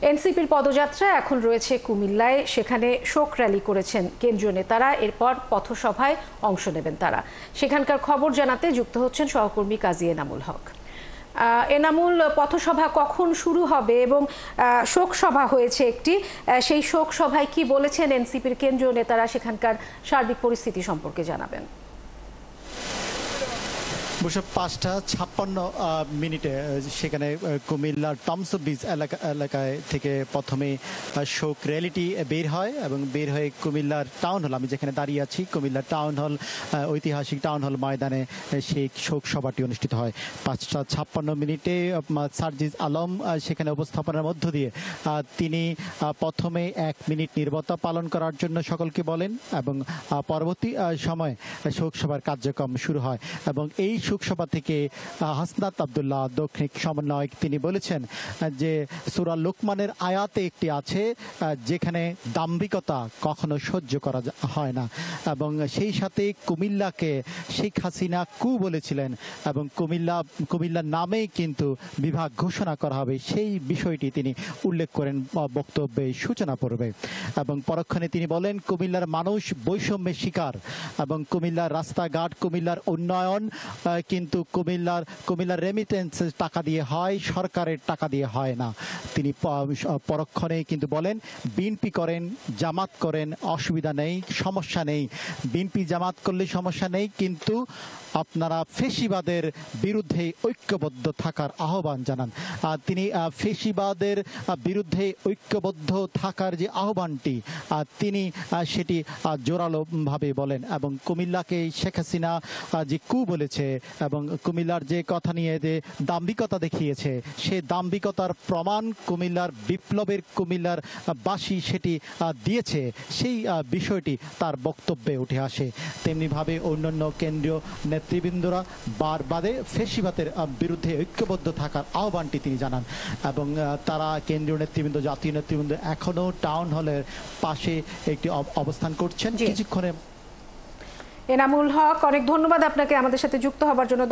এনসিপির পদযাত্রা এখন রয়েছে কুমিল্লায়। সেখানে শোক র্যালি করেছেন কেন্দ্রীয় নেতারা। এরপর পথসভায় অংশ নেবেন তারা। সেখানকার খবর জানাতে যুক্ত হচ্ছেন সহকর্মী কাজী এনামুল হক। এনামুল, পথসভা কখন শুরু হবে এবং শোক সভা হয়েছে একটি, সেই শোক সভায় কি বলেছেন এনসিপির কেন্দ্রীয় নেতারা, সেখানকার সার্বিক পরিস্থিতি সম্পর্কে জানাবেন। 5:56 সেখানে কুমিল্লার টমসো বিচ এলাকায় থেকে প্রথমে শোক র্যালিটি বের হয় এবং বের হয়ে কুমিল্লার টাউন হল, আমি যেখানে দাঁড়িয়ে আছি কুমিল্লার টাউন হল, ঐতিহাসিক টাউন হল ময়দানে সেই শোক সভাটি অনুষ্ঠিত হয়। 5:56 সার্জিস আলম সেখানে উপস্থাপনার মধ্য দিয়ে তিনি প্রথমে 1 মিনিট নীরবতা পালন করার জন্য সকলকে বলেন এবং পরবর্তী সময় শোক সভার কার্যক্রম শুরু হয়। এবং এই শোকসভা থেকে হাসনাত আব্দুল্লাহ দক্ষিণ সমন্বয়ক তিনি বলেছেন যে সূরা লোকমানের আয়াতে একটি আছে যেখানে দাম্ভিকতা কখনো সহ্য করা হয় না, এবং সেই সাথে কুমিল্লাকে শেখ হাসিনা কু বলেছিলেন এবং কুমিল্লার নামেই কিন্তু বিভাগ ঘোষণা করা হবে, সেই বিষয়টি তিনি উল্লেখ করেন বক্তব্যে সূচনা পর্বে। এবং পরক্ষণে তিনি বলেন কুমিল্লার মানুষ বৈষম্যের শিকার এবং কুমিল্লার রাস্তাঘাট, কুমিল্লার উন্নয়ন কিন্তু কুমিল্লার রেমিটেন্স টাকা দিয়ে হয়, সরকারের টাকা দিয়ে হয় না। তিনি পরক্ষণে কিন্তু বলেন বিএনপি করেন, জামাত করেন, অসুবিধা নেই, সমস্যা নেই, বিএনপি জামাত করলে সমস্যা নেই, কিন্তু আপনারা ফেসিবাদের বিরুদ্ধে ঐক্যবদ্ধ থাকার আহ্বান জানান। তিনি ফেসিবাদের বিরুদ্ধে ঐক্যবদ্ধ থাকার যে আহ্বানটি তিনি সেটি জোরালোভাবে বলেন এবং কুমিল্লাকে শেখ হাসিনা যে কু বলেছে এবং কুমিল্লার যে কথা নিয়ে যে দাম্ভিকতা দেখিয়েছে, সে দাম্ভিকতার প্রমাণ কুমিল্লার বিপ্লবের কুমিল্লার বাসী সেটি দিয়েছে, সেই বিষয়টি তার বক্তব্যে উঠে আসে। তেমনিভাবে অন্যান্য কেন্দ্রীয় নেতৃবৃন্দরা বারবারে ফেসিবাদের বিরুদ্ধে ঐক্যবদ্ধ থাকার আহ্বানটি তিনি জানান এবং তারা কেন্দ্রীয় নেতৃবৃন্দ, জাতীয় নেতৃবৃন্দ এখনও টাউন হলের পাশে একটি অবস্থান করছেন। কিছুক্ষণে এনামুল হক, অনেক ধন্যবাদ আপনাকে আমাদের সাথে যুক্ত হবার জন্য।